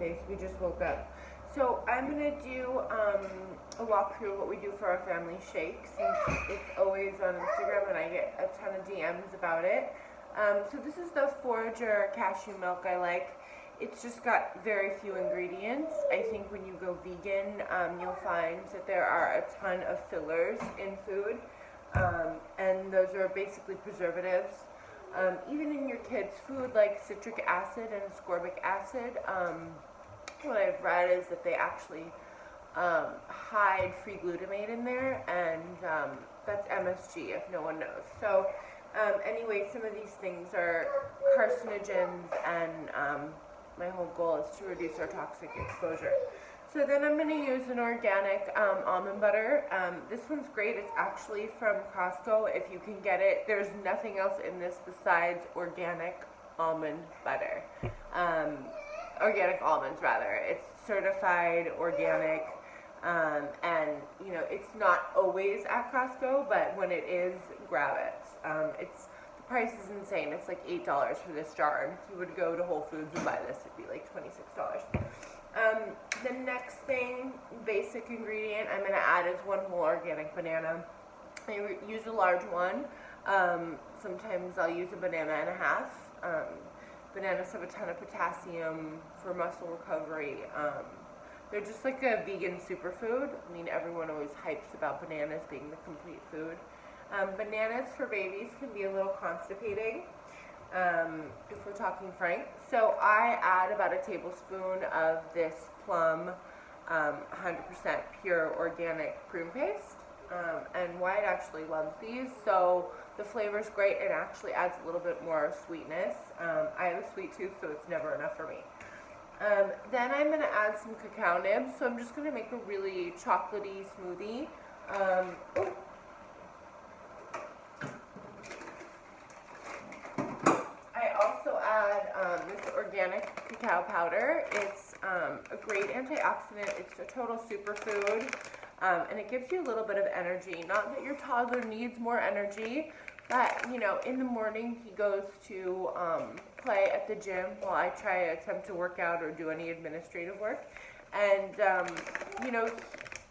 case we just woke up. So I'm going to do a walkthrough of what we do for our family shake, since it's always on Instagram and I get a ton of DMs about it. So this is the Forager cashew milk I like. It's just got very few ingredients. I think when you go vegan, you'll find that there are a ton of fillers in food, and those are basically preservatives. Even in your kids' food, like citric acid and ascorbic acid, what I've read is that they actually hide free glutamate in there, and that's MSG if no one knows. So anyway, some of these things are carcinogens, and my whole goal is to reduce our toxic exposure. So then I'm going to use an organic almond butter. This one's great. It's actually from Costco if you can get it. There's nothing else in this besides organic almond butter. Organic almonds, rather. It's certified organic, and you know, it's not always at Costco, but when it is, grab it. The price is insane. It's like $8 for this jar. And if you would go to Whole Foods and buy this, it'd be like $26. The next thing, basic ingredient I'm going to add is one whole organic banana. I use a large one. Sometimes I'll use a banana and a half. Bananas have a ton of potassium for muscle recovery. They're just like a vegan superfood. I mean, everyone always hypes about bananas being the complete food. Bananas for babies can be a little constipating, if we're talking frank. So I add about a tablespoon of this plum 100% pure organic prune paste. And Wyatt actually loves these, so the flavor's great and actually adds a little bit more sweetness. I have a sweet tooth, so it's never enough for me. Then I'm going to add some cacao nibs, so I'm just going to make a really chocolatey smoothie. I also add this organic cacao powder. It's a great antioxidant. It's a total superfood. And it gives you a little bit of energy. Not that your toddler needs more energy, but you know, in the morning he goes to play at the gym while I try to attempt to work out or do any administrative work. And you know,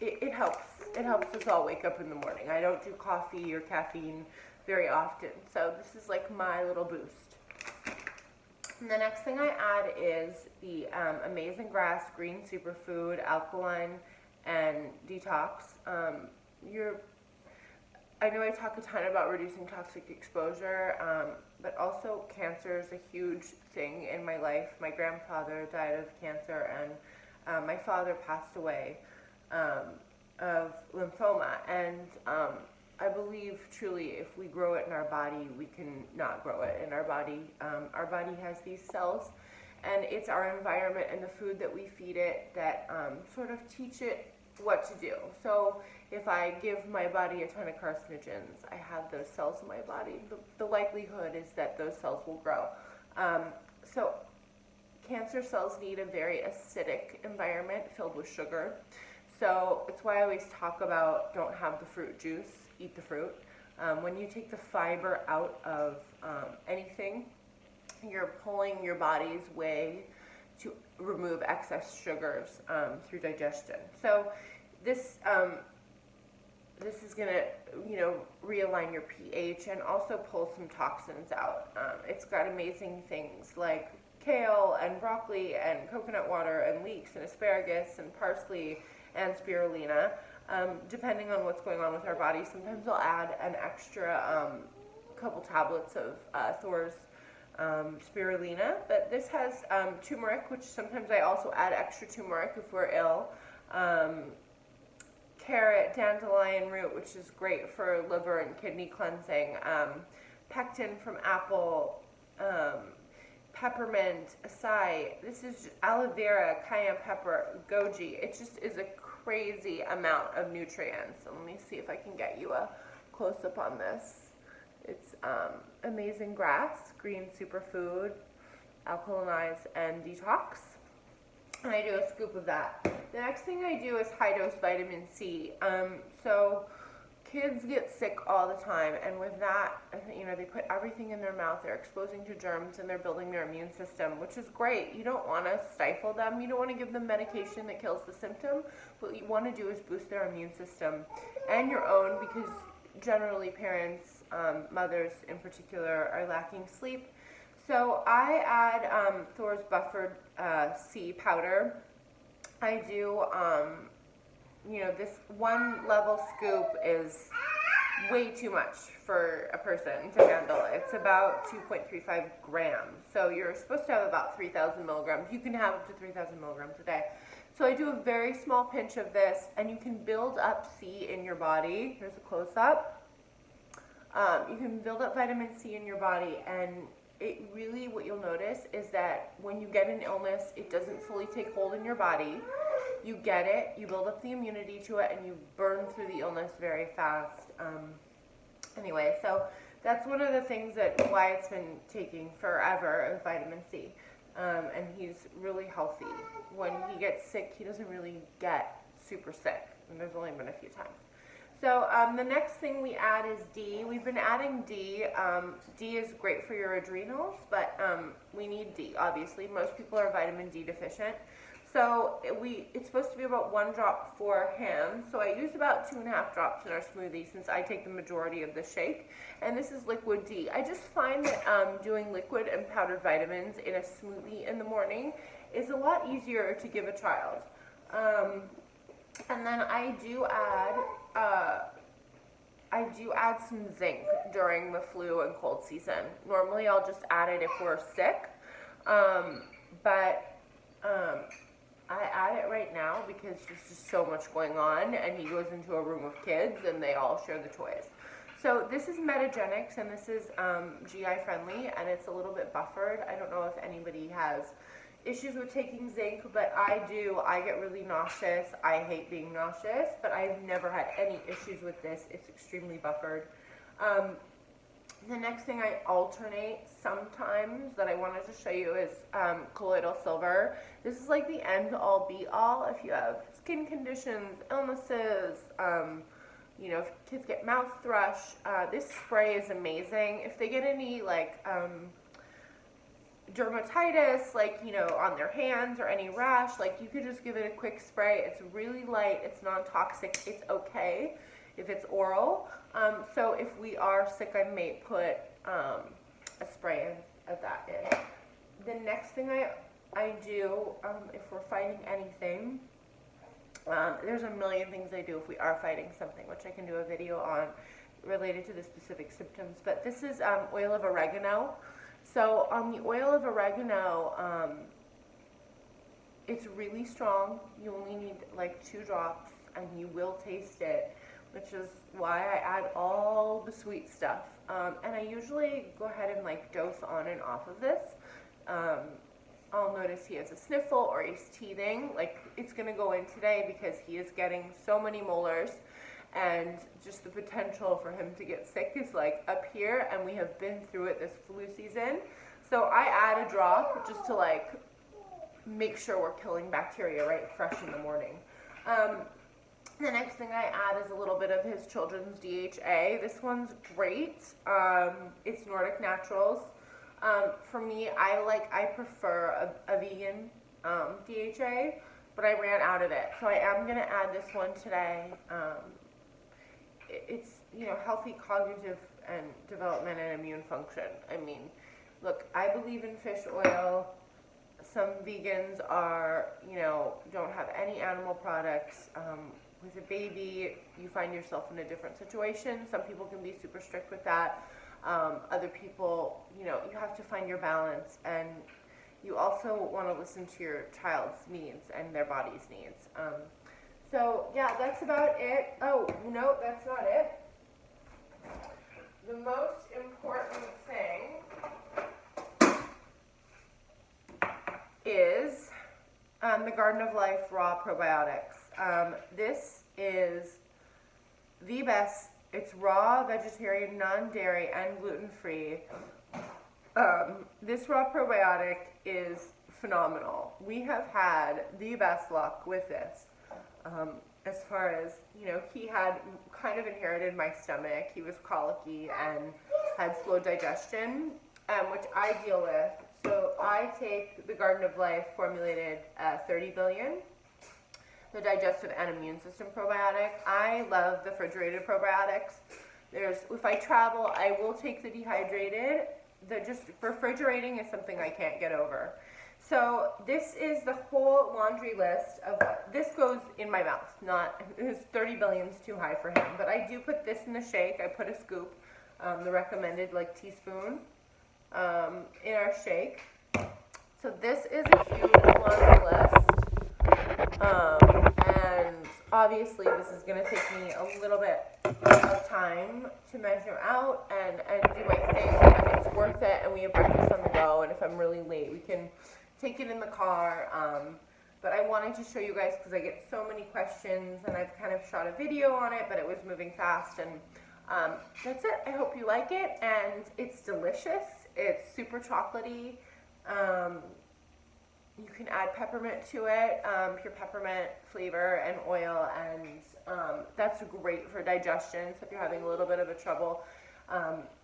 it helps. It helps us all wake up in the morning. I don't do coffee or caffeine very often, so this is like my little boost. And the next thing I add is the Amazing Grass Green Superfood Alkaline and Detox. I know I talk a ton about reducing toxic exposure, but also cancer is a huge thing in my life. My grandfather died of cancer, and my father passed away of lymphoma. And I believe truly if we grow it in our body, we can not grow it in our body. Our body has these cells, and it's our environment and the food that we feed it that sort of teach it what to do. So if I give my body a ton of carcinogens, I have those cells in my body. The likelihood is that those cells will grow. So cancer cells need a very acidic environment filled with sugar. So it's why I always talk about don't have the fruit juice, eat the fruit. When you take the fiber out of anything, you're pulling your body's way to remove excess sugars through digestion. So this is going to, you know, realign your pH and also pull some toxins out. It's got amazing things like kale and broccoli and coconut water and leeks and asparagus and parsley and spirulina. Depending on what's going on with our body, sometimes I'll add an extra couple tablets of Thor's spirulina, but this has turmeric, which sometimes I also add extra turmeric if we're ill. Carrot, dandelion root, which is great for liver and kidney cleansing. Pectin from apple, peppermint, acai. This is aloe vera, cayenne pepper, goji. It just is a crazy amount of nutrients. So let me see if I can get you a close-up on this. It's Amazing Grass, Green Superfood, Alkalinize, and Detox. And I do a scoop of that. The next thing I do is high-dose vitamin C. So kids get sick all the time, and with that, they put everything in their mouth. They're exposing to germs, and they're building their immune system, which is great. You don't want to stifle them. You don't want to give them medication that kills the symptom. What you want to do is boost their immune system and your own, because generally parents, mothers in particular, are lacking sleep. So I add Thor's Buffered C powder. I do, this 1 level scoop is way too much for a person to handle. It's about 2.35 grams. So you're supposed to have about 3,000 milligrams. You can have up to 3,000 milligrams a day. So I do a very small pinch of this, and you can build up C in your body. Here's a close-up. You can build up vitamin C in your body, and it really, what you'll notice is that when you get an illness, it doesn't fully take hold in your body. You get it, you build up the immunity to it, and you burn through the illness very fast. Anyway, so that's one of the things that Wyatt's been taking forever, is vitamin C. And he's really healthy. When he gets sick, he doesn't really get super sick, and there's only been a few times. So the next thing we add is D. We've been adding D. D is great for your adrenals, but we need D, obviously. Most people are vitamin D deficient. So it's supposed to be about 1 drop for him. So I use about 2.5 drops in our smoothie, since I take the majority of the shake. And this is liquid D. I just find that doing liquid and powdered vitamins in a smoothie in the morning is a lot easier to give a child. And then I do add some zinc during the flu and cold season. Normally I'll just add it if we're sick, but I add it right now because there's just so much going on, and he goes into a room of kids and they all share the toys. So this is Metagenics, and this is GI friendly, and it's a little bit buffered. I don't know if anybody has issues with taking zinc, but I do. I get really nauseous. I hate being nauseous, but I've never had any issues with this. It's extremely buffered. The next thing I alternate sometimes that I wanted to show you is colloidal silver. This is like the end all be all if you have skin conditions, illnesses, if kids get mouth thrush. This spray is amazing. If they get any dermatitis, on their hands, or any rash, you could just give it a quick spray. It's really light, it's non-toxic, it's okay if it's oral. So if we are sick, I may put a spray of that in. The next thing I do, if we're fighting anything, there's a million things I do if we are fighting something, which I can do a video on related to the specific symptoms, but this is oil of oregano. So on the oil of oregano, it's really strong. You only need 2 drops, and you will taste it, which is why I add all the sweet stuff. And I usually go ahead and dose on and off of this. I'll notice he has a sniffle or he's teething. It's gonna go in today because he is getting so many molars, and just the potential for him to get sick is up here, and we have been through it this flu season. So I add a drop just to make sure we're killing bacteria right fresh in the morning. The next thing I add is a little bit of his children's DHA. This one's great. It's Nordic Naturals. For me, I prefer a vegan DHA, but I ran out of it. So I am gonna add this one today. It's healthy cognitive and development and immune function. I mean, look, I believe in fish oil. Some vegans are, don't have any animal products. With a baby, you find yourself in a different situation. Some people can be super strict with that. Other people, you have to find your balance, and you also want to listen to your child's needs and their body's needs. So yeah, that's about it. Oh, no, that's not it. The most important thing is the Garden of Life Raw Probiotics. This is the best. It's raw, vegetarian, non-dairy, and gluten-free. This raw probiotic is phenomenal. We have had the best luck with this. as far as, you know, he had kind of inherited my stomach. He was colicky and had slow digestion, which I deal with. So I take the Garden of Life formulated 30 billion, the digestive and immune system probiotic. I love the refrigerated probiotics. If I travel, I will take the dehydrated. Just refrigerating is something I can't get over. So this is the whole laundry list of this goes in my mouth. Not his 30 billion is too high for him, but I do put this in the shake. I put a scoop, the recommended like teaspoon, in our shake. So this is a huge laundry list, and obviously this is going to take me a little bit of time to measure out and do my thing, but it's worth it. And we have breakfast on the go, and if I'm really late, we can take it in the car. But I wanted to show you guys because I get so many questions, and I've kind of shot a video on it, but it was moving fast. And that's it. I hope you like it, and it's delicious. It's super chocolatey. You can add peppermint to it, pure peppermint flavor and oil, and that's great for digestion. So if you're having a little bit of a trouble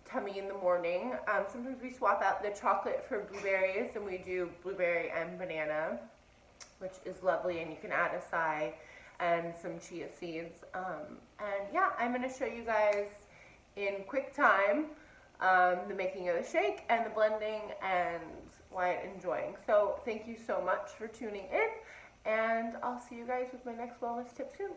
tummy in the morning, sometimes we swap out the chocolate for blueberries, and we do blueberry and banana, which is lovely, and you can add acai and some chia seeds. And yeah, I'm going to show you guys in quick time the making of the shake and the blending and why I'm enjoying. So thank you so much for tuning in, and I'll see you guys with my next wellness tip soon.